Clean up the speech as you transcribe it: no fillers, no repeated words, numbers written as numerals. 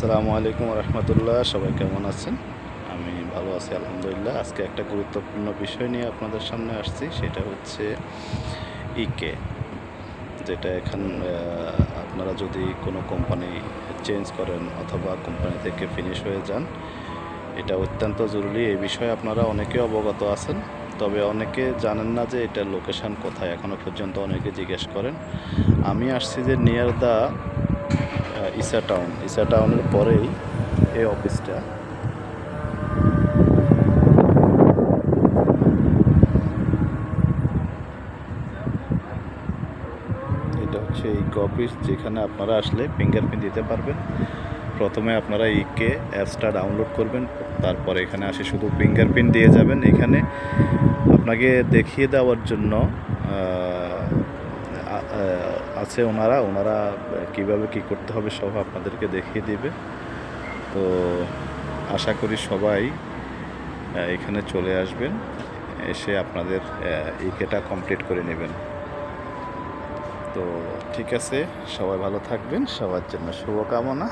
আসসালামু আলাইকুম রহমতুল্লাহ। সবাই কেমন আছেন? আমি ভালো আছি আলহামদুলিল্লাহ। আজকে একটা গুরুত্বপূর্ণ বিষয় নিয়ে আপনাদের সামনে আসছি, সেটা হচ্ছে ইকে। যেটা এখন আপনারা যদি কোনো কোম্পানি চেঞ্জ করেন অথবা কোম্পানি থেকে ফিনিশ হয়ে যান, এটা অত্যন্ত জরুরি। এই বিষয়ে আপনারা অনেকে অবগত আছেন, তবে অনেকে জানেন না যে এটার লোকেশান কোথায়। এখনও পর্যন্ত অনেকে জিজ্ঞেস করেন। আমি আসছি যে নিয়ার দ্য ইসা টাউনের পরেই এই অফিসটা। এটা হচ্ছে ইকো অফিস, যেখানে আপনারা আসলে ফিঙ্গারপ্রিন্ট দিতে পারবেন। প্রথমে আপনারা ইকে অ্যাপসটা ডাউনলোড করবেন, তারপর এখানে আসে শুধু ফিঙ্গারপ্রিন্ট দিয়ে যাবেন। এখানে আপনাকে দেখিয়ে দেওয়ার জন্য আছে ওনারা কিভাবে কি করতে হবে সব আপনাদেরকে দেখিয়ে দিবে। তো আশা করি সবাই এখানে চলে আসবেন, এসে আপনাদের ইকেটা কমপ্লিট করে নেবেন। তো ঠিক আছে, সবাই ভালো থাকবেন, সবার জন্য শুভকামনা।